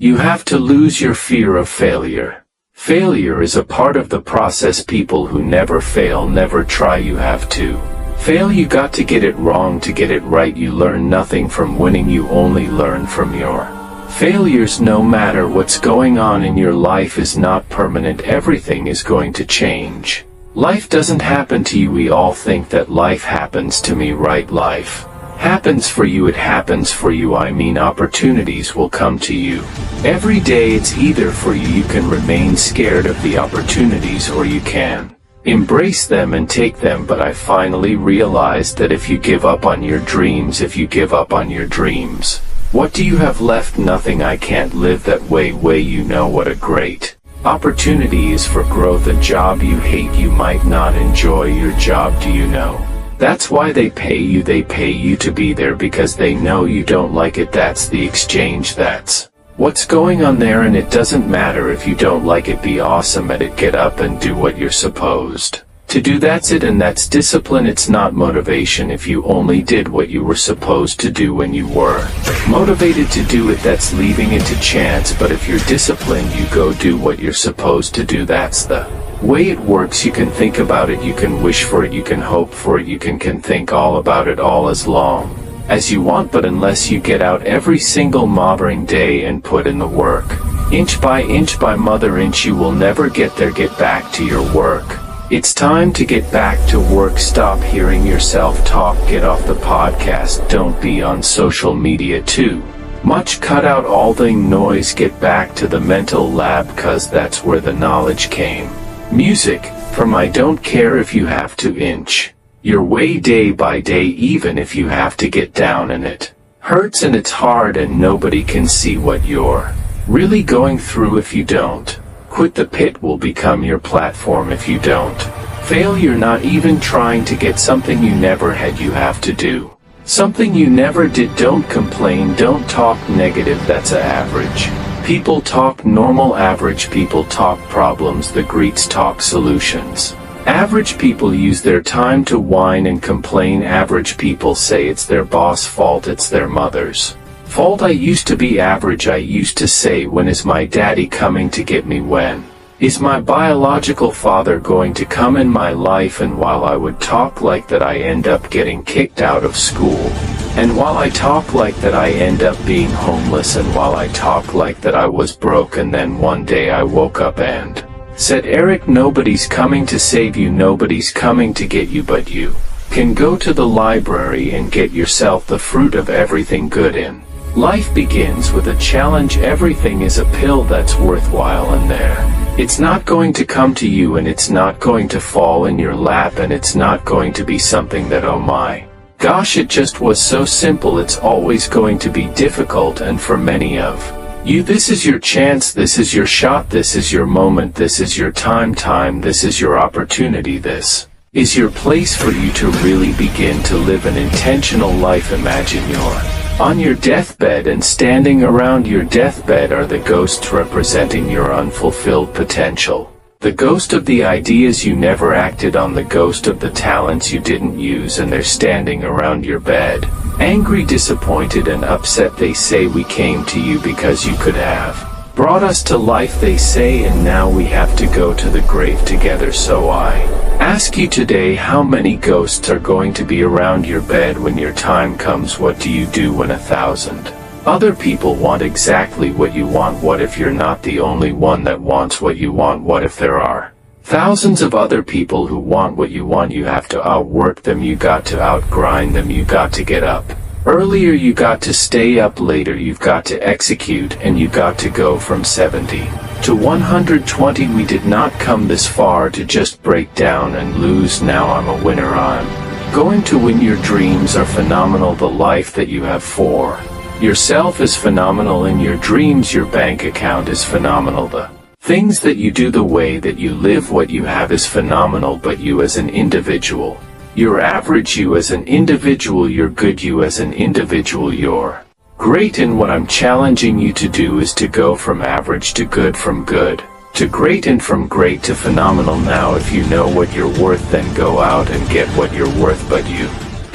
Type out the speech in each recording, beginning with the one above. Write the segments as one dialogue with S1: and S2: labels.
S1: You have to lose your fear of failure. Failure is a part of the process. People who never fail never try. You have to fail. You got to get it wrong to get it right. You learn nothing from winning. You only learn from your failures. No matter what's going on in your life is not permanent. Everything is going to change. Life doesn't happen to you. We all think that life happens to me, right? Life happens for you. It happens for you. I mean, opportunities will come to you every day. It's either for you. You can remain scared of the opportunities or you can embrace them and take them. But I finally realized that if you give up on your dreams, what do you have left? Nothing. I can't live that way. You know what a great opportunity is for growth. A job you hate, you might not enjoy your job. Do you know? That's why they pay you. They pay you to be there because they know you don't like it. That's the exchange. That's what's going on there. And it doesn't matter if you don't like it. Be awesome at it. Get up and do what you're supposed to do. That's it. And that's discipline. It's not motivation. If you only did what you were supposed to do when you were motivated to do it, that's leaving it to chance. But if you're disciplined, you go do what you're supposed to do. That's the way it works. You can think about it, you can wish for it, you can hope for it, you can think all about it all as long as you want. But unless you get out every single mobbing day and put in the work, inch by mother inch, you will never get there. Get back to your work. It's time to get back to work. Stop hearing yourself talk. Get off the podcast. Don't be on social media too much. Cut out all the noise. Get back to the mental lab, cause that's where the knowledge came. Music from I don't care if you have to inch your way day by day, even if you have to get down and it hurts and it's hard and nobody can see what you're really going through. If you don't quit, the pit will become your platform. If you don't fail, you're not even trying to get something you never had. You have to do something you never did. Don't complain. Don't talk negative. That's average people talk. Normal average people talk problems. The Greeks talk solutions. Average people use their time to whine and complain. Average people say it's their boss' fault, it's their mother's fault. I used to be average. I used to say, when is my daddy coming to get me? When is my biological father going to come in my life? And while I would talk like that, I end up getting kicked out of school. And while I talk like that, I end up being homeless. And while I talk like that, I was broke. And then one day I woke up and said, Eric, nobody's coming to save you. Nobody's coming to get you, but you can go to the library and get yourself the fruit of everything good in life begins with a challenge. Everything is a pill that's worthwhile in there. It's not going to come to you, and it's not going to fall in your lap, and it's not going to be something that, oh my gosh, it just was so simple. It's always going to be difficult. And for many of you, this is your chance. This is your shot. This is your moment. This is your time. This is your opportunity. This is your place for you to really begin to live an intentional life. Imagine you're on your deathbed, and standing around your deathbed are the ghosts representing your unfulfilled potential. The ghost of the ideas you never acted on, the ghost of the talents you didn't use, and they're standing around your bed. Angry, disappointed, and upset. They say, we came to you because you could have brought us to life, they say, and now we have to go to the grave together. So I ask you today, how many ghosts are going to be around your bed when your time comes? What do you do when 1,000 other people want exactly what you want? What if you're not the only one that wants what you want? What if there are thousands of other people who want what you want? You have to outwork them. You got to outgrind them. You got to get up earlier. You got to stay up later. You've got to execute, and you got to go from 70 to 120. We did not come this far to just break down and lose. Now I'm a winner. I'm going to win. Your dreams are phenomenal. The life that you have for yourself is phenomenal. In your dreams, your bank account is phenomenal. The things that you do, the way that you live, what you have is phenomenal. But you as an individual, you're average. You as an individual, you're good. You as an individual, you're great. And what I'm challenging you to do is to go from average to good, from good to great, and from great to phenomenal. Now if you know what you're worth, then go out and get what you're worth. But you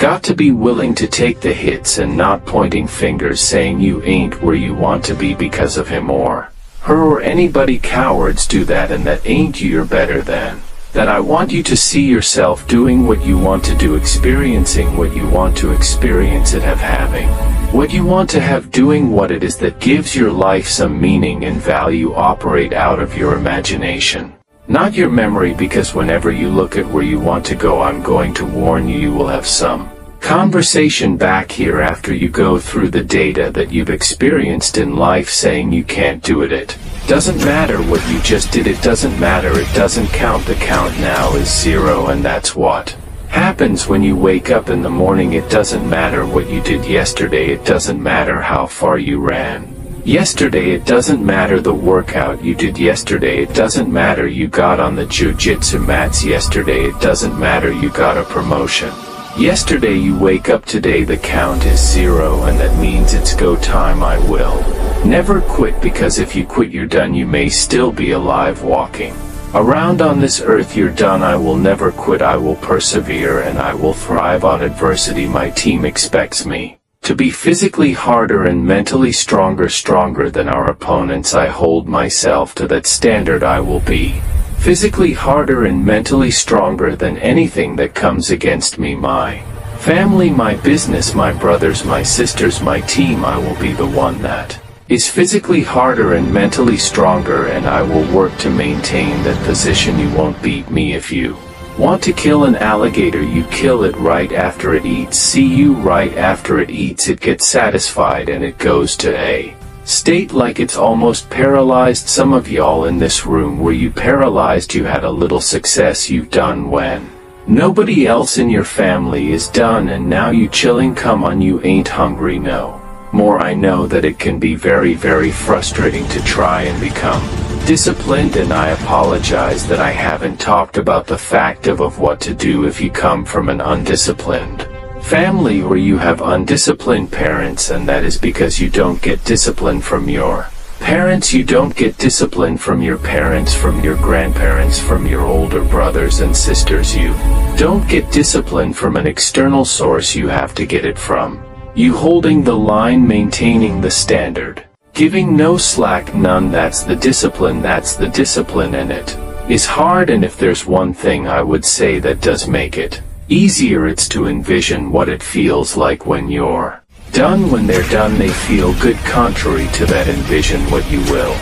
S1: Got to be willing to take the hits and not pointing fingers saying you ain't where you want to be because of him or her or anybody. Cowards do that, and that ain't you're better than that. I want you to see yourself doing what you want to do, experiencing what you want to experience it, having what you want to have, doing what it is that gives your life some meaning and value. Operate out of your imagination, not your memory, because whenever you look at where you want to go, I'm going to warn you, you will have some conversation back here after you go through the data that you've experienced in life saying you can't do it. It doesn't matter what you just did, it doesn't matter, it doesn't count. The count now is 0, and that's what happens when you wake up in the morning. It doesn't matter what you did yesterday, it doesn't matter how far you ran yesterday, it doesn't matter the workout you did yesterday, it doesn't matter you got on the jiu-jitsu mats yesterday, it doesn't matter you got a promotion yesterday. You wake up today, the count is 0, and that means it's go time. I will never quit, because if you quit, you're done. You may still be alive walking around on this earth, you're done. I will never quit, I will persevere, and I will thrive on adversity. My team expects me to be physically harder and mentally stronger than our opponents. I hold myself to that standard. I will be physically harder and mentally stronger than anything that comes against me. My family, my business, my brothers, my sisters, my team. I will be the one that is physically harder and mentally stronger, and I will work to maintain that position. You won't beat me. If you want to kill an alligator, you kill it right after it eats. See you right after it eats. It gets satisfied and it goes to a state like it's almost paralyzed. Some of y'all in this room, were you paralyzed? You had a little success you've done when nobody else in your family is done, and now you chilling. Come on, you ain't hungry no more. I know that it can be very frustrating to try and become disciplined, and I apologize that I haven't talked about the fact of what to do if you come from an undisciplined family or you have undisciplined parents, and that is because you don't get discipline from your parents, you don't get discipline from your parents, from your grandparents, from your older brothers and sisters. You don't get discipline from an external source, you have to get it from you, holding the line, maintaining the standard, giving no slack, none. That's the discipline, and it is hard. And if there's one thing I would say that does make it easier, it's to envision what it feels like when you're done. When they're done, they feel good. Contrary to that, envision what you will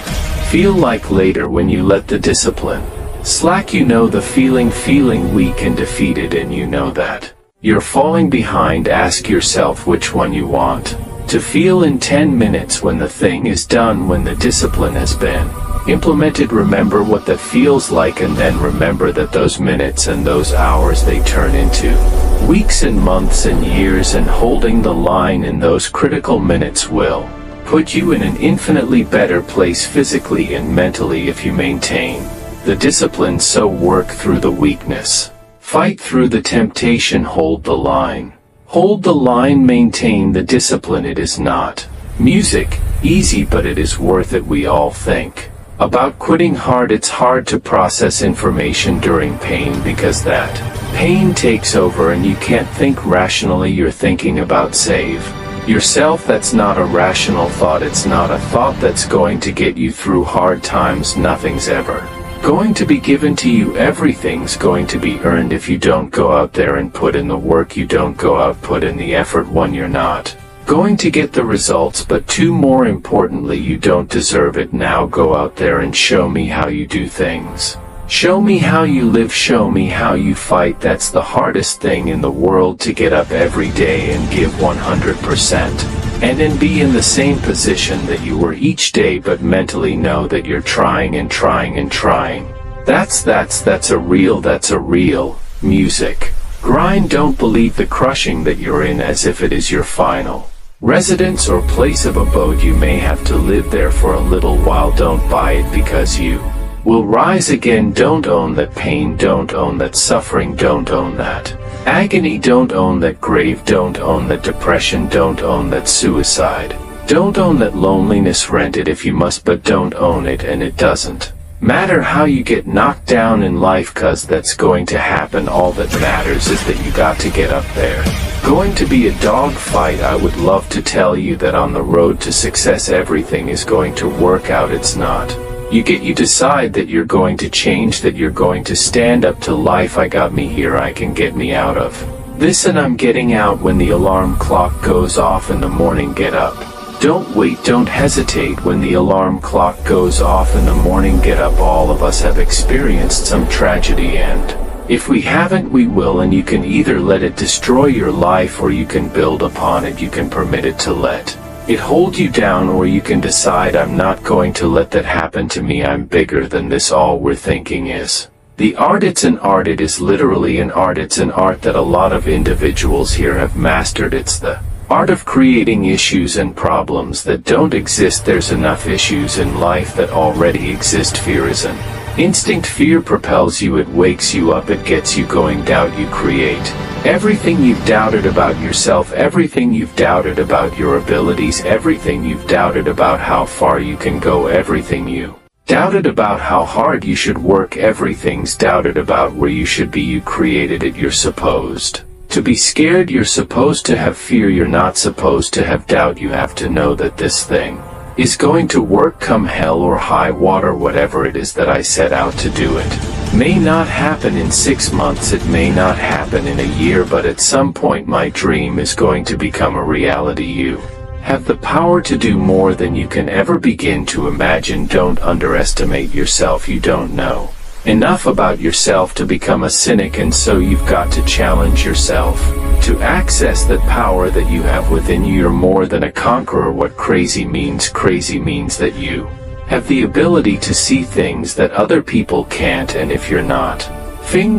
S1: feel like later when you let the discipline slack. You know the feeling weak and defeated, and you know that you're falling behind. Ask yourself which one you want to feel in 10 minutes when the thing is done, when the discipline has been implemented. Remember what that feels like, and then remember that those minutes and those hours, they turn into weeks and months and years, and holding the line in those critical minutes will put you in an infinitely better place physically and mentally if you maintain the discipline. So work through the weakness, fight through the temptation, hold the line. Hold the line, maintain the discipline. It is not music easy, but it is worth it. We all think about quitting hard. It's hard to process information during pain, because that pain takes over and you can't think rationally. You're thinking about save yourself. That's not a rational thought. It's not a thought that's going to get you through hard times. Nothing's ever going to be given to you. Everything's going to be earned. If you don't go out there and put in the work, you don't go out, put in the effort, one, you're not going to get the results, but two, more importantly, you don't deserve it. Now go out there and show me how you do things. Show me how you live, show me how you fight. That's the hardest thing in the world, to get up every day and give 100%. And then be in the same position that you were each day, but mentally know that you're trying and trying and trying. That's a real music grind. Don't believe the crushing that you're in as if it is your final residence or place of abode. You may have to live there for a little while. Don't buy it, because you will rise again. Don't own that pain, don't own that suffering, don't own that agony, don't own that grave, don't own that depression, don't own that suicide, don't own that loneliness. Rent it if you must, but don't own it. And it doesn't matter how you get knocked down in life, cause that's going to happen. All that matters is that you got to get up there. going to be a dogfight. I would love to tell you that on the road to success everything is going to work out. It's not. You decide that you're going to change, that you're going to stand up to life. I got me here, I can get me out of this, and I'm getting out when the alarm clock goes off in the morning. Get up. Don't wait, don't hesitate. When the alarm clock goes off in the morning, get up. All of us have experienced some tragedy, and if we haven't, we will, and you can either let it destroy your life or you can build upon it. You can permit it to let it hold you down, or you can decide, I'm not going to let that happen to me. I'm bigger than this. All we're thinking is the art. It's an art. It is literally an art. It's an art that a lot of individuals here have mastered. It's the art of creating issues and problems that don't exist. There's enough issues in life that already exist. Fear is an instinct. Fear propels you, it wakes you up, it gets you going. Doubt, you create everything you've doubted about yourself, everything you've doubted about your abilities, everything you've doubted about how far you can go, everything you doubted about how hard you should work, everything's doubted about where you should be. You created it. You're supposed to be scared, you're supposed to have fear, you're not supposed to have doubt. You have to know that this thing is going to work come hell or high water. Whatever it is that I set out to do, it may not happen in 6 months, it may not happen in a year, but at some point my dream is going to become a reality. You have the power to do more than you can ever begin to imagine. Don't underestimate yourself. You don't know enough about yourself to become a cynic, and so you've got to challenge yourself to access that power that you have within you. You're more than a conqueror. What crazy means that you have the ability to see things that other people can't, and if you're not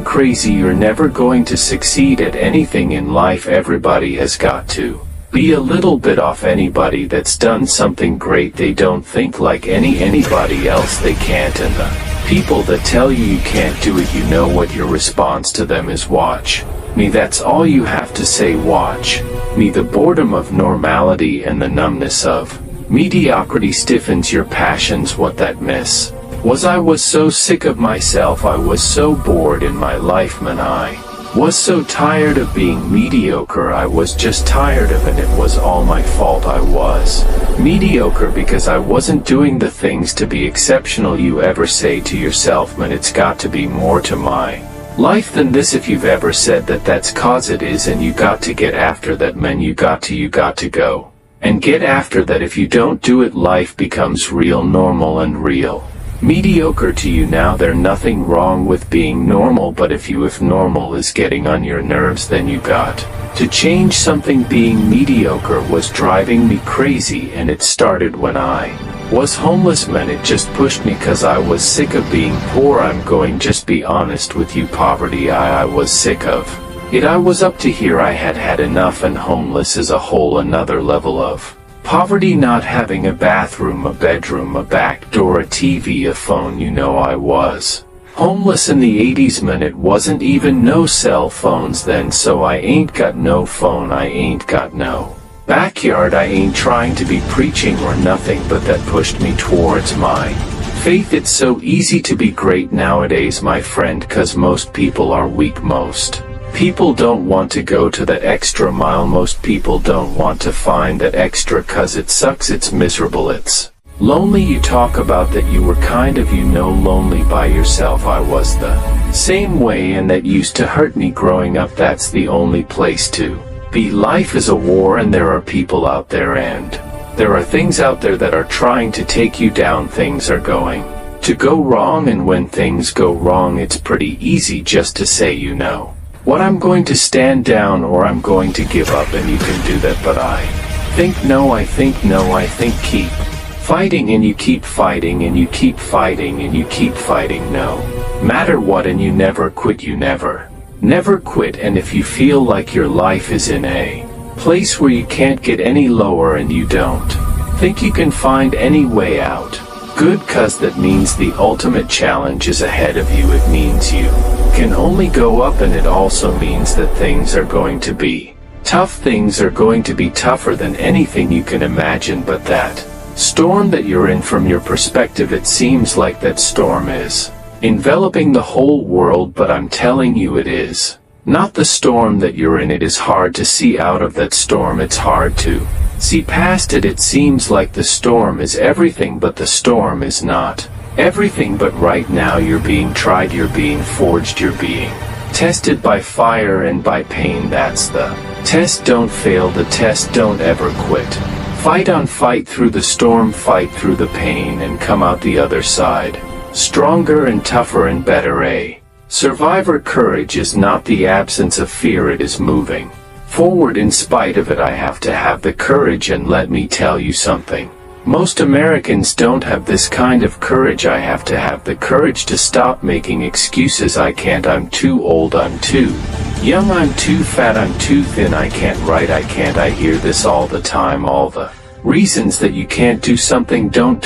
S1: crazy, you're never going to succeed at anything in life. Everybody has got to be a little bit off. Anybody that's done something great, they don't think like anybody else. They can't, and the people that tell you you can't do it, you know what your response to them is? Watch me. That's all you have to say. Watch me. The boredom of normality and the numbness of mediocrity stiffens your passions. What that miss was, I was so sick of myself. I was so bored in my life, man. I was so tired of being mediocre. I was just tired of it. It was all my fault. I was mediocre because I wasn't doing the things to be exceptional. You ever say to yourself, man, it's got to be more to my life than this? If you've ever said that, that's cause it is, and you got to get after that, man. You got to go and get after that. If you don't do it, life becomes real normal and real mediocre to you. Now there's nothing wrong with being normal, but if normal is getting on your nerves, then you got to change something. Being mediocre was driving me crazy, and it started when I was homeless, man. It just pushed me cause I was sick of being poor. I'm going just be honest with you. Poverty, I was sick of it. I was up to here. I had enough, and homeless is a whole another level of poverty. Not having a bathroom, a bedroom, a back door, a TV, a phone. You know, I was homeless in the 80s, man. It wasn't even no cell phones then, so I ain't got no phone, I ain't got no backyard. I ain't trying to be preaching or nothing, but that pushed me towards my faith. It's so easy to be great nowadays, my friend, cause most people are weak. Most people don't want to go to that extra mile. Most people don't want to find that extra cause it sucks, it's miserable, it's lonely. You talk about that you were kind of, lonely by yourself. I was the same way, and that used to hurt me growing up. That's the only place to be. Life is a war, and there are people out there, and there are things out there that are trying to take you down. Things are going to go wrong, and when things go wrong, it's pretty easy just to say, what, I'm going to stand down, or I'm going to give up, and you can do that. But I think no, I think no, I think keep fighting, and you keep fighting, and you keep fighting, and you keep fighting, no matter what, and you never quit. You never quit. And if you feel like your life is in a place where you can't get any lower, and you don't think you can find any way out, good, cause that means the ultimate challenge is ahead of you. It means you can only go up, and it also means that things are going to be tough. Things are going to be tougher than anything you can imagine. But that storm that you're in, from your perspective, it seems like that storm is enveloping the whole world, but I'm telling you, it is Not the storm that you're in. It is hard to see out of that storm. It's hard to see past it. It seems like the storm is everything, but the storm is not everything. But right now you're being tried, you're being forged, you're being tested by fire and by pain. That's the test. Don't fail the test. Don't ever quit. Fight on, fight through the storm, fight through the pain, and come out the other side stronger and tougher and better. Survivor courage is not the absence of fear, it is moving forward in spite of it. I have to have the courage, and let me tell you something. Most Americans don't have this kind of courage. I have to have the courage to stop making excuses. I can't, I'm too old, I'm too young, I'm too fat, I'm too thin, I can't write, I can't. I hear this all the time, all the reasons that you can't do something. Don't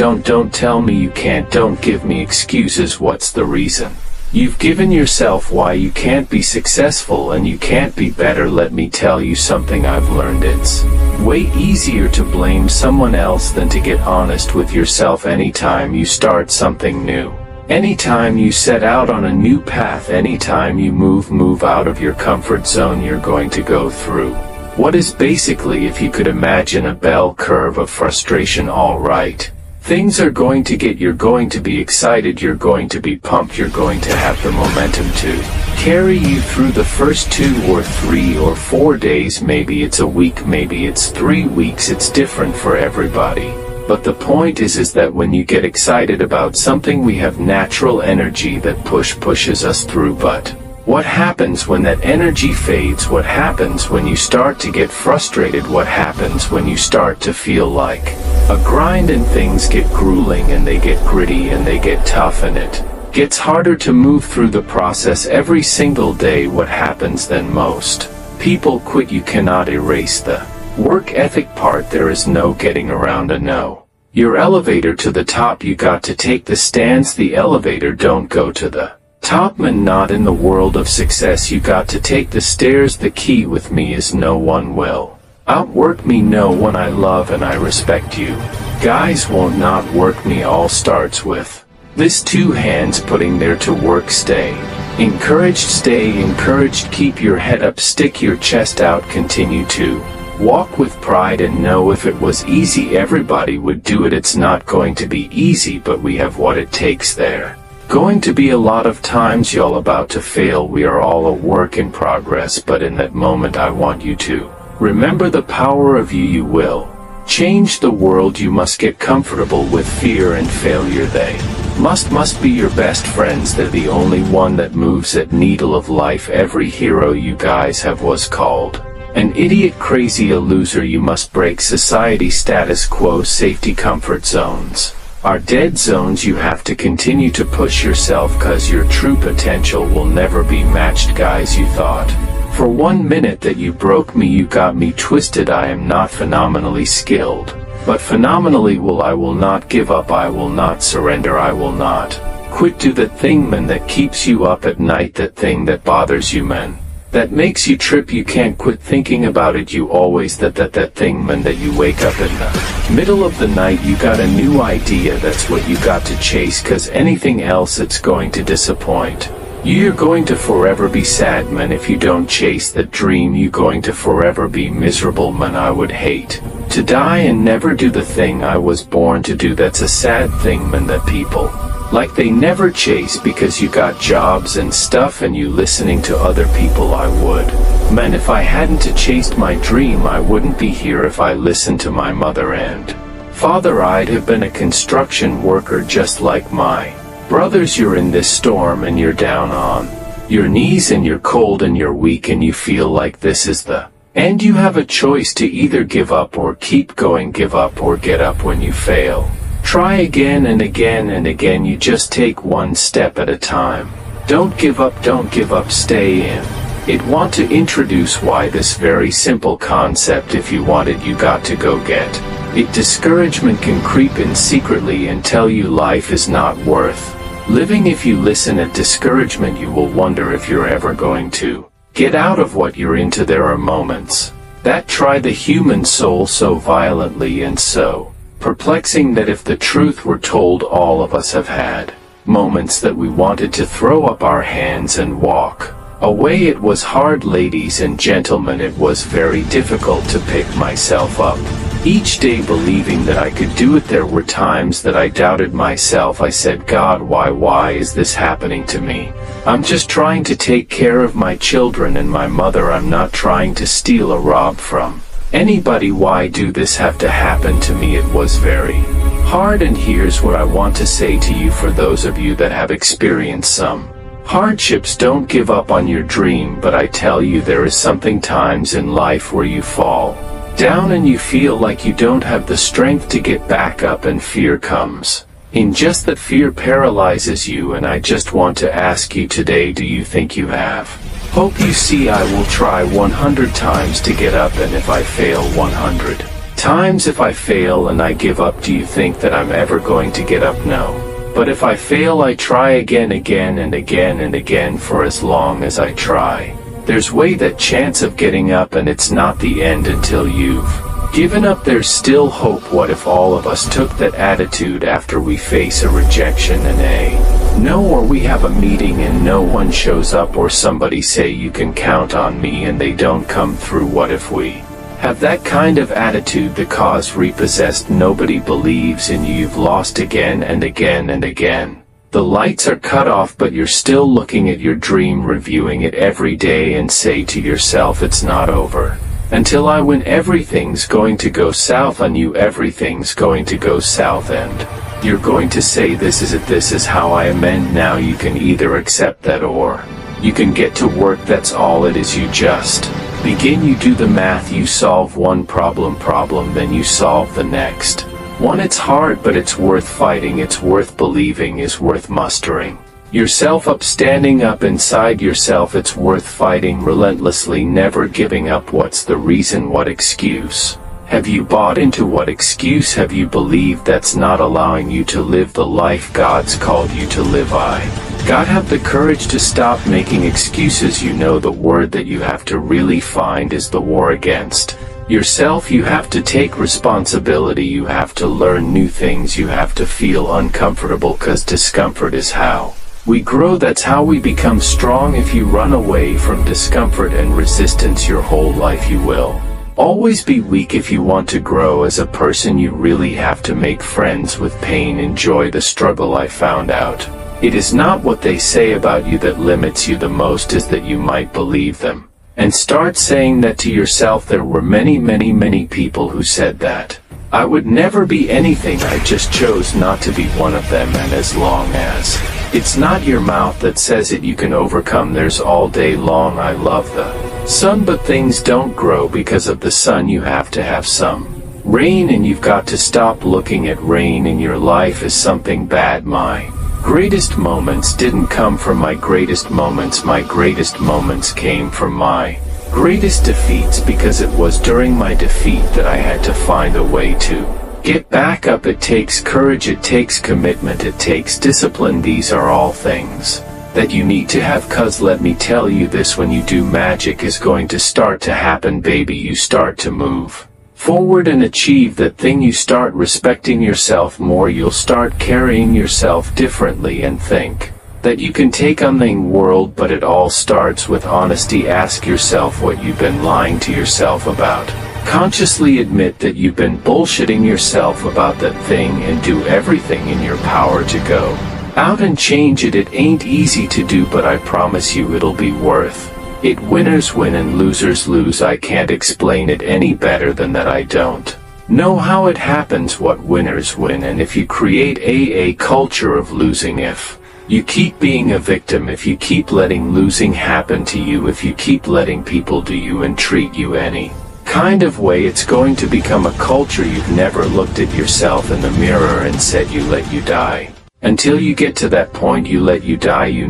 S1: tell me you can't, don't give me excuses. What's the reason? You've given yourself why you can't be successful and you can't be better. Let me tell you something I've learned. It's way easier to blame someone else than to get honest with yourself. Anytime you start something new, anytime you set out on a new path, anytime you move out of your comfort zone, you're going to go through what is basically, if you could imagine, a bell curve of frustration. All right. Things are going to get, you're going to be excited, you're going to be pumped, you're going to have the momentum to carry you through the first 2 or 3 or 4 days. Maybe it's a week, maybe it's 3 weeks. It's different for everybody. But the point is that when you get excited about something, we have natural energy that pushes us through. But what happens when that energy fades? What happens when you start to get frustrated? What happens when you start to feel like a grind and things get grueling and they get gritty and they get tough and it gets harder to move through the process every single day? What happens then? Most people quit. You cannot erase the work ethic part. There is no getting around a no. Your elevator to the top, you got to take the stance. The elevator don't go to the top, man, not in the world of success. You got to take the stairs. The key with me is no one will outwork me. No one. I love and I respect you guys won't not work me. All starts with this: 2 hands putting there to work. Stay encouraged, stay encouraged, keep your head up, stick your chest out, continue to walk with pride, and know if it was easy everybody would do it. It's not going to be easy, but we have what it takes. There going to be a lot of times y'all about to fail. We are all a work in progress, but in that moment I want you to remember the power of you. You will change the world. You must get comfortable with fear and failure. They must be your best friends. They're the only one that moves that needle of life. Every hero you guys have was called an idiot, crazy, a loser. You must break society status quo. Safety comfort zones are dead zones. You have to continue to push yourself, cause your true potential will never be matched. Guys, you thought for 1 minute that you broke me. You got me twisted. I am not phenomenally skilled, but phenomenally will. I will not give up. I will not surrender. I will not quit. Do that thing, man, that keeps you up at night. That thing that bothers you, man, that makes you trip. You can't quit thinking about it. You always that thing, man, that you wake up in the middle of the night. You got a new idea. That's what you got to chase, cause anything else, it's going to disappoint. You're going to forever be sad, man, if you don't chase that dream. You're going to forever be miserable, man. I would hate to die and never do the thing I was born to do. That's a sad thing, man, that people like they never chase, because you got jobs and stuff and you listening to other people. I would, man, if I hadn't to chased my dream, I wouldn't be here. If I listened to my mother and father, I'd have been a construction worker just like my brothers. You're in this storm and you're down on your knees and you're cold and you're weak and you feel like this is the end. You have a choice to either give up or keep going. Give up or get up. When you fail, try again and again and again. You just take 1 step at a time. Don't give up, don't give up, stay in it. Want to introduce why this very simple concept. If you want it, you got to go get it. Discouragement can creep in secretly and tell you life is not worth living. If you listen at discouragement, you will wonder if you're ever going to get out of what you're into. There are moments that try the human soul so violently and so perplexing that if the truth were told, all of us have had moments that we wanted to throw up our hands and walk Away it was hard, ladies and gentlemen, it was very difficult to pick myself up. Each day believing that I could do it. There were times that I doubted myself. I said, God, why is this happening to me? I'm just trying to take care of my children and my mother. I'm not trying to steal or rob from anybody. Why do this have to happen to me? It was very hard, and here's what I want to say to you, for those of you that have experienced some hardships. Don't give up on your dream, but I tell you, there is something times in life where you fall down and you feel like you don't have the strength to get back up, and fear comes in. Just that fear paralyzes you, and I just want to ask you today, do you think you have hope? You see, I will try 100 times to get up, and if I fail 100 times, if I fail and I give up, do you think that I'm ever going to get up? No. But if I fail, I try again and again for as long as I try. There's way that chance of getting up, and it's not the end until you've given up. There's still hope. What if all of us took that attitude after we face a rejection and a no, or we have a meeting and no one shows up, or somebody say you can count on me and they don't come through? What if we have that kind of attitude? The cause repossessed. Nobody believes in you. You've lost again and again. The lights are cut off, but you're still looking at your dream, reviewing it every day, and say to yourself, it's not over until I win. Everything's going to go south on you. Everything's going to go south, and you're going to say, this is it. This is how I amend. Now you can either accept that or you can get to work. That's all it is. You just begin. You do the math. You solve one problem, then you solve the next one. It's hard, but it's worth fighting. It's worth believing. Is worth mustering yourself up, standing up inside yourself. It's worth fighting relentlessly, never giving up. What's the reason? What excuse have you bought into? What excuse have you believed that's not allowing you to live the life God's called you to live? God, have the courage to stop making excuses. You know, the word that you have to really find is the war against yourself. You have to take responsibility. You have to learn new things. You have to feel uncomfortable, because discomfort is how we grow. That's how we become strong. If you run away from discomfort and resistance your whole life, you will always be weak. If you want to grow as a person, you really have to make friends with pain. Enjoy the struggle. I found out it is not what they say about you that limits you the most, is that you might believe them and start saying that to yourself. There were many people who said that I would never be anything. I just chose not to be one of them. And as long as it's not your mouth that says it, you can overcome. There's all day long. I love the sun, but things don't grow because of the sun. You have to have some rain, and you've got to stop looking at rain in your life as something bad. My greatest moments didn't come from my greatest moments. My greatest moments came from my greatest defeats, because it was during my defeat that I had to find a way to get back up. It takes courage, it takes commitment, it takes discipline. These are all things that you need to have, cause let me tell you this, when you do, magic is going to start to happen, baby. You start to move forward and achieve that thing. You start respecting yourself more. You'll start carrying yourself differently and think that you can take on the world. But it all starts with honesty. Ask yourself what you've been lying to yourself about. Consciously admit that you've been bullshitting yourself about that thing, and do everything in your power to go out and change it. It ain't easy to do, but I promise you it'll be worth it. Winners win and losers lose. I can't explain it any better than that. I don't know how it happens. What winners win. And if you create a culture of losing, if you keep being a victim, if you keep letting losing happen to you, if you keep letting people do you and treat you any kind of way, it's going to become a culture. You've never looked at yourself in the mirror and said you let you die. Until you get to that point, you let you die. You're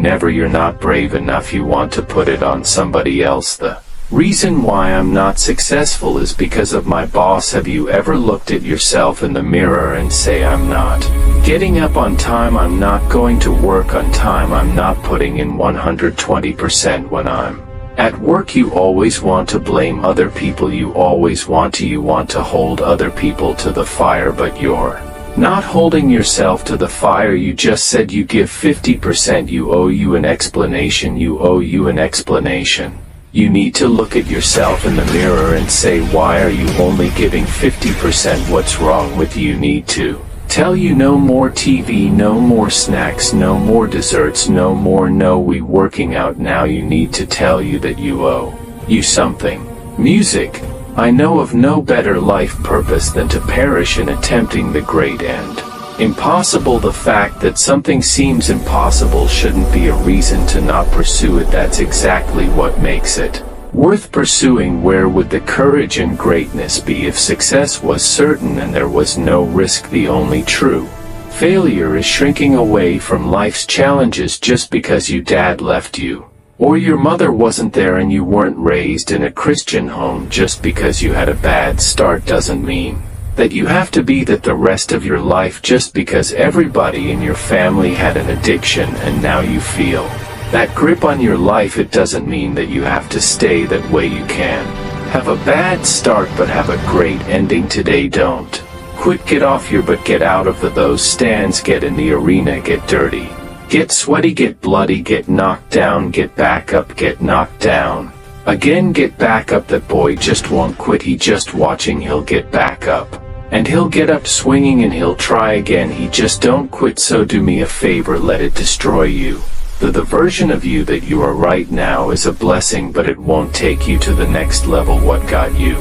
S1: not brave enough. You want to put it on somebody else. The reason why I'm not successful is because of my boss. Have you ever looked at yourself in the mirror and say, I'm not getting up on time, I'm not going to work on time, I'm not putting in 120% when I'm at work? You always want to blame other people. You want to hold other people to the fire, but you're Not holding yourself to the fire. You just said you give 50%. You owe you an explanation. You owe you an explanation. You need to look at yourself in the mirror and say, why are you only giving 50%? What's wrong with you? Need to tell you no more TV, no more snacks, no more desserts, no more no we working out now. You need to tell you that you owe you something. Music. I know of no better life purpose than to perish in attempting the great end. Impossible. The fact that something seems impossible shouldn't be a reason to not pursue it. That's exactly what makes it worth pursuing. Where would the courage and greatness be if success was certain and there was no risk? The only true failure is shrinking away from life's challenges just because your dad left you, or your mother wasn't there and you weren't raised in a Christian home. Just because you had a bad start doesn't mean that you have to be that the rest of your life. Just because everybody in your family had an addiction and now you feel that grip on your life, it doesn't mean that you have to stay that way. You can have a bad start but have a great ending today. Don't quit. Get off your butt. Get out of those stands. Get in the arena. Get dirty. Get sweaty. Get bloody. Get knocked down. Get back up. Get knocked down again. Get back up. That boy just won't quit. He just watching. He'll get back up. And he'll get up swinging and he'll try again. He just don't quit. So do me a favor, let it destroy you. The version of you that you are right now is a blessing, but it won't take you to the next level. What got you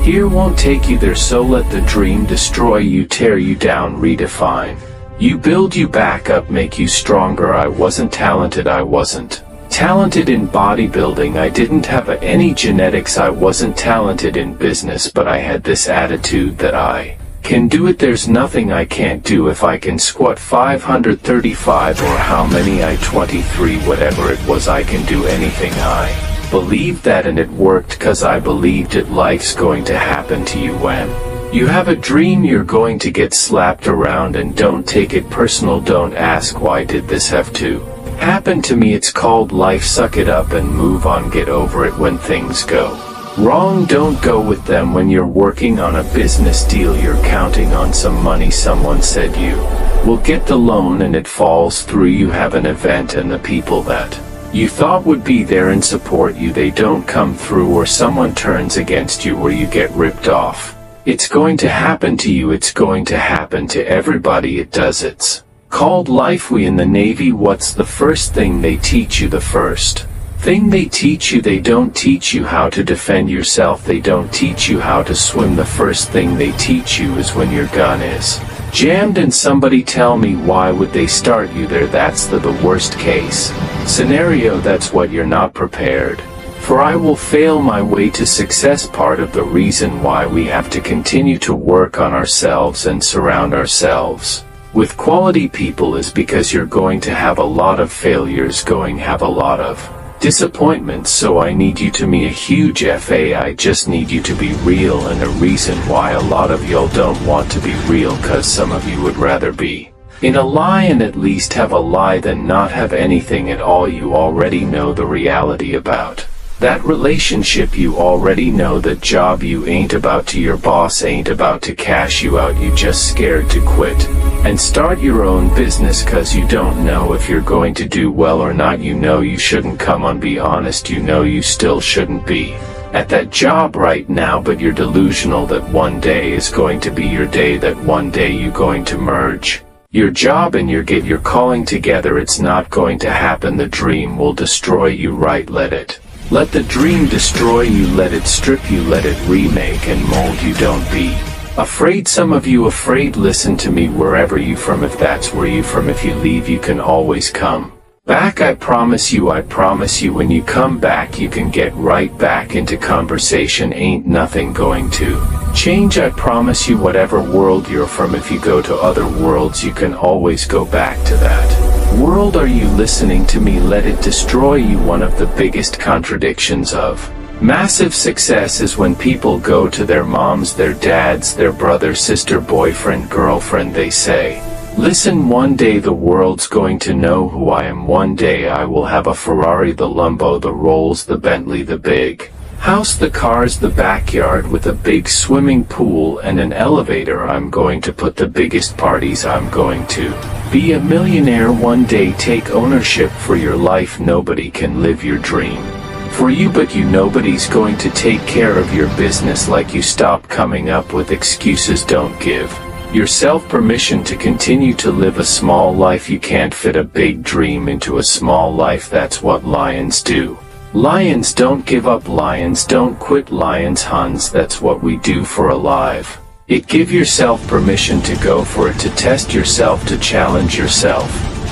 S1: here won't take you there. So let the dream destroy you, tear you down, redefine you, build you back up, make you stronger. I wasn't talented. I wasn't talented in bodybuilding. I didn't have any genetics. I wasn't talented in business, but I had this attitude that I can do it. There's nothing I can't do. If I can squat 535 or how many 23, whatever it was, I can do anything. I believed that and it worked 'cause I believed it. Life's going to happen to you when you have a dream. You're going to get slapped around, and don't take it personal. Don't ask why did this have to happen to me. It's called life. Suck it up and move on. Get over it. When things go wrong, don't go with them. When you're working on a business deal, you're counting on some money. Someone said you will get the loan and it falls through. You have an event and the people that you thought would be there and support you, they don't come through, or someone turns against you, or you get ripped off. It's going to happen to you. It's going to happen to everybody. It does. It's called life. We in the Navy, what's the first thing they teach you? The first thing they teach you, they don't teach you how to defend yourself. They don't teach you how to swim. The first thing they teach you is when your gun is jammed. And somebody tell me, why would they start you there? That's the worst case scenario. That's what you're not prepared for. I will fail my way to success. Part of the reason why we have to continue to work on ourselves and surround ourselves with quality people is because you're going to have a lot of failures, have a lot of disappointments. So I need you to be a huge FA. I just need you to be real. And a reason why a lot of y'all don't want to be real, 'cause some of you would rather be in a lie and at least have a lie than not have anything at all. You already know the reality about that relationship. You already know that job you ain't about to, your boss ain't about to cash you out. You just scared to quit and start your own business 'cause you don't know if you're going to do well or not. You know you shouldn't. Come on, be honest. You know you still shouldn't be at that job right now, but you're delusional that one day is going to be your day, that one day you're going to merge your job and your calling together. It's not going to happen. The dream will destroy you, right? Let the dream destroy you. Let it strip you. Let it remake and mold you. Don't be afraid. Some of you afraid. Listen to me. Wherever you from, if that's where you from, if you leave, you can always come back. I promise you. I promise you. When you come back, you can get right back into conversation. Ain't nothing going to change. I promise you. Whatever world you're from, if you go to other worlds, you can always go back to that world. Are you listening to me? Let it destroy you. One of the biggest contradictions of massive success is when people go to their moms, their dads, their brother, sister, boyfriend, girlfriend. They say, listen, one day the world's going to know who I am. One day I will have a Ferrari, the Lambo, the Rolls, the Bentley, the big House, the cars, the backyard with a big swimming pool and an elevator. I'm going to put the biggest parties. I'm going to be a millionaire one day. Take ownership for your life. Nobody can live your dream for you but you. Nobody's going to take care of your business like you. Stop coming up with excuses. Don't give yourself permission to continue to live a small life. You can't fit a big dream into a small life. That's what lions do. Lions don't give up. Lions don't quit. Lions hunt. That's what we do for alive. It give yourself permission to go for it, to test yourself, to challenge yourself,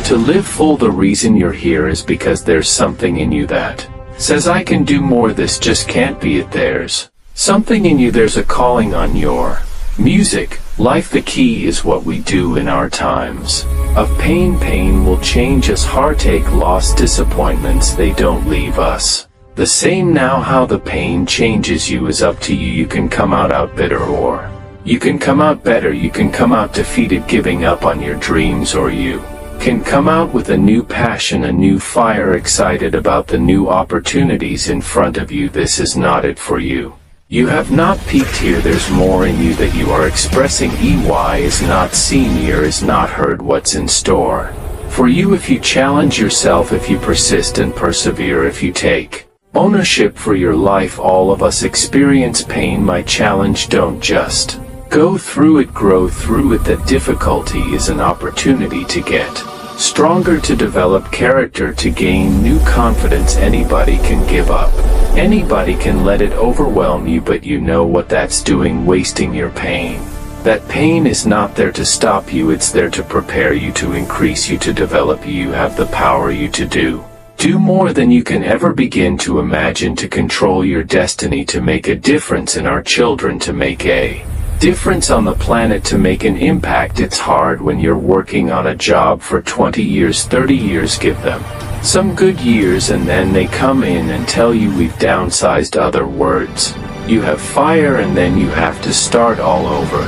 S1: to live full. The reason you're here is because there's something in you that says I can do more. This just can't be it. There's something in you. There's a calling on your music life. The key is what we do in our times of pain. Pain will change us. Heartache, loss, disappointments, they don't leave us the same. Now how the pain changes you is up to you. You can come out bitter, or you can come out better. You can come out defeated, giving up on your dreams, or you can come out with a new passion, a new fire, excited about the new opportunities in front of you. This is not it for you. You have not peaked here. There's more in you that you are expressing. EY is not seen, ear is not heard. What's in store for you if you challenge yourself, if you persist and persevere, if you take ownership for your life. All of us experience pain. My challenge, don't just go through it, grow through it. That difficulty is an opportunity to get stronger, to develop character, to gain new confidence. Anybody can give up. Anybody can let it overwhelm you, but you know what that's doing, wasting your pain. That pain is not there to stop you, it's there to prepare you, to increase you, to develop you. You have the power you to do more than you can ever begin to imagine, to control your destiny, to make a difference in our children, to make a difference on the planet, to make an impact. It's hard when you're working on a job for 20 years, 30 years. Give them some good years and then they come in and tell you we've downsized. Other words, you have fire and then you have to start all over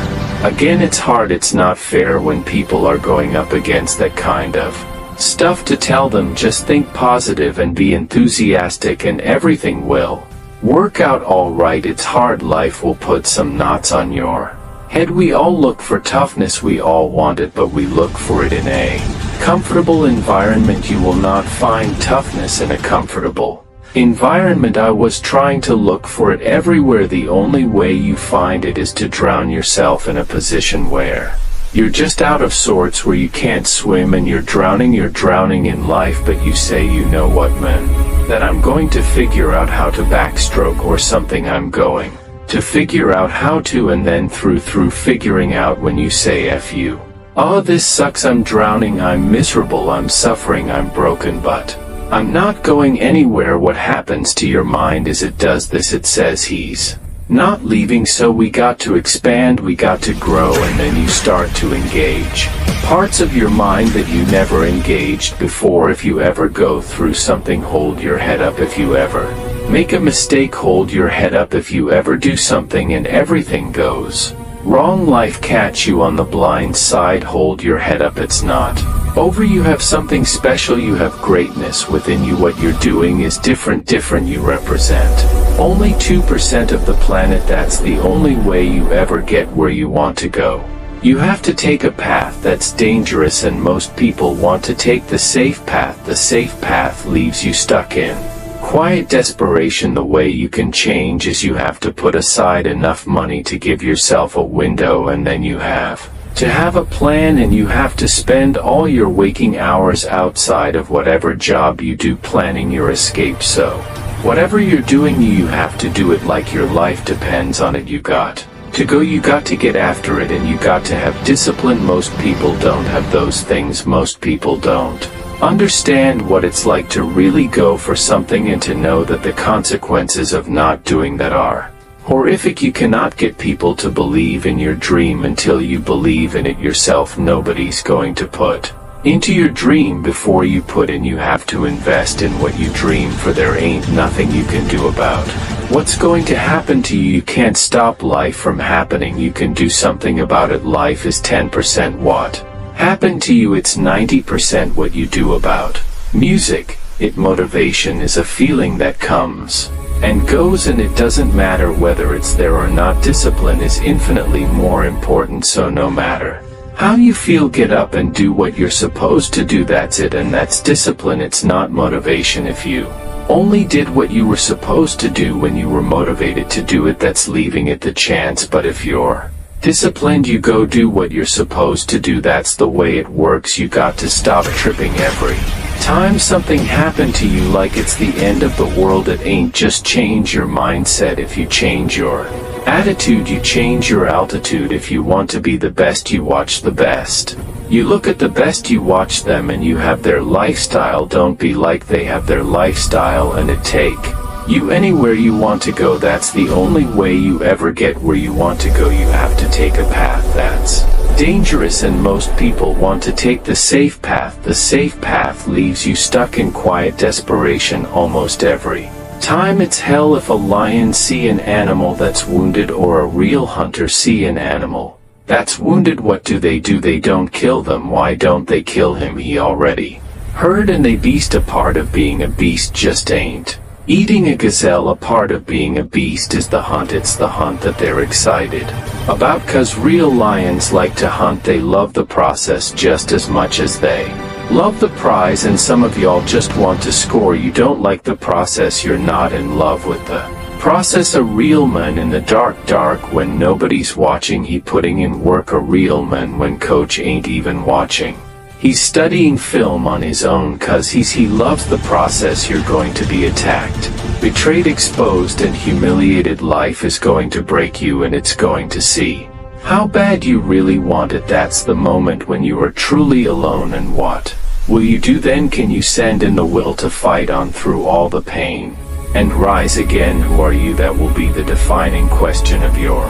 S1: again. It's hard, it's not fair when people are going up against that kind of stuff. To tell them just think positive and be enthusiastic and everything will work out all right. It's hard. Life will put some knots on your head. We all look for toughness, we all want it, but we look for it in a comfortable environment. You will not find toughness in a comfortable environment. I was trying to look for it everywhere. The only way you find it is to drown yourself in a position where you're just out of sorts, where you can't swim and you're drowning in life. But you say, you know what, man, that I'm going to figure out how to backstroke or something. I'm going to figure out how to, and then through figuring out, when you say F you, oh this sucks, I'm drowning, I'm miserable, I'm suffering, I'm broken, but I'm not going anywhere. What happens to your mind is it does this. It says he's not leaving, so we got to expand, we got to grow, and then you start to engage parts of your mind that you never engaged before. If you ever go through something, hold your head up. If you ever make a mistake, hold your head up. If you ever do something and everything goes wrong, life catch you on the blind side, hold your head up. It's not over. You have something special, you have greatness within you. What you're doing is different. You represent only 2% of the planet. That's the only way you ever get where you want to go. You have to take a path that's dangerous, and most people want to take the safe path. The safe path leaves you stuck in quiet desperation. The way you can change is you have to put aside enough money to give yourself a window, and then you have to have a plan, and you have to spend all your waking hours outside of whatever job you do planning your escape. So whatever you're doing, you have to do it like your life depends on it. You got to go, you got to get after it, and you got to have discipline. Most people don't have those things. Most people don't understand what it's like to really go for something and to know that the consequences of not doing that are horrific. You cannot get people to believe in your dream until you believe in it yourself. Nobody's going to put into your dream before you put in. You have to invest in what you dream for. There ain't nothing you can do about what's going to happen to you. You can't stop life from happening. You can do something about it. Life is 10% what happened to you, it's 90% what you do about music. Motivation is a feeling that comes and goes, and it doesn't matter whether it's there or not. Discipline is infinitely more important, so no matter how you feel, get up and do what you're supposed to do. That's it, and that's discipline. It's not motivation. If you only did what you were supposed to do when you were motivated to do it, that's leaving it the chance. But if you're disciplined, you go do what you're supposed to do. That's the way it works. You got to stop tripping every time something happened to you like it's the end of the world. It ain't. Just change your mindset. If you change your attitude, you change your altitude. If you want to be the best, you watch the best. You look at the best, you watch them, and you have their lifestyle. Don't be like they have their lifestyle, and it take you anywhere you want to go. That's the only way you ever get where you want to go. You have to take a path that's dangerous, and most people want to take the safe path. The safe path leaves you stuck in quiet desperation almost every time. It's hell. If a lion see an animal that's wounded, or a real hunter see an animal that's wounded, what do? They don't kill them. Why don't they kill him? He already heard, and they beast. A part of being a beast just ain't eating a gazelle. A part of being a beast is the hunt. It's the hunt that they're excited about, 'cause real lions like to hunt. They love the process just as much as they love the prize. And some of y'all just want to score. You don't like the process. You're not in love with the process. A real man in the dark when nobody's watching, he putting in work. A real man when coach ain't even watching, he's studying film on his own, 'cause he loves the process. You're going to be attacked, betrayed, exposed, and humiliated. Life is going to break you, and it's going to see how bad you really want it. That's the moment when you are truly alone. And what will you do then? Can you send in the will to fight on through all the pain and rise again? Who are you? That will be the defining question of your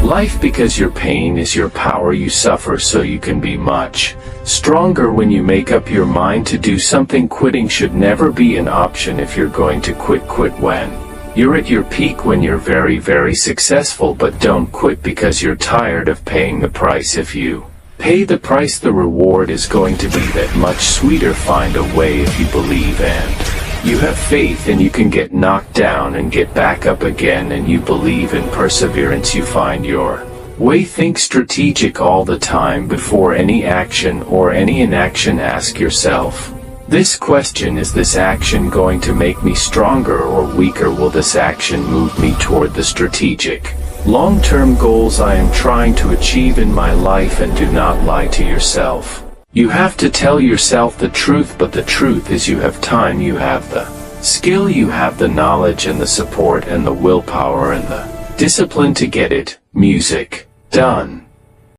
S1: life, because your pain is your power. You suffer so you can be much stronger when you make up your mind to do something. Quitting should never be an option. If you're going to quit, quit when you're at your peak, when you're very, very successful. But don't quit because you're tired of paying the price. If you pay the price, the reward is going to be that much sweeter. Find a way. If you believe and you have faith, and you can get knocked down and get back up again, and you believe in perseverance, you find your way. Think strategic all the time. Before any action or any inaction, ask yourself this question: is this action going to make me stronger or weaker? Will this action move me toward the strategic long-term goals I am trying to achieve in my life? And do not lie to yourself. You have to tell yourself the truth, but the truth is you have time, you have the skill, you have the knowledge and the support and the willpower and the discipline to get it. Music. Done.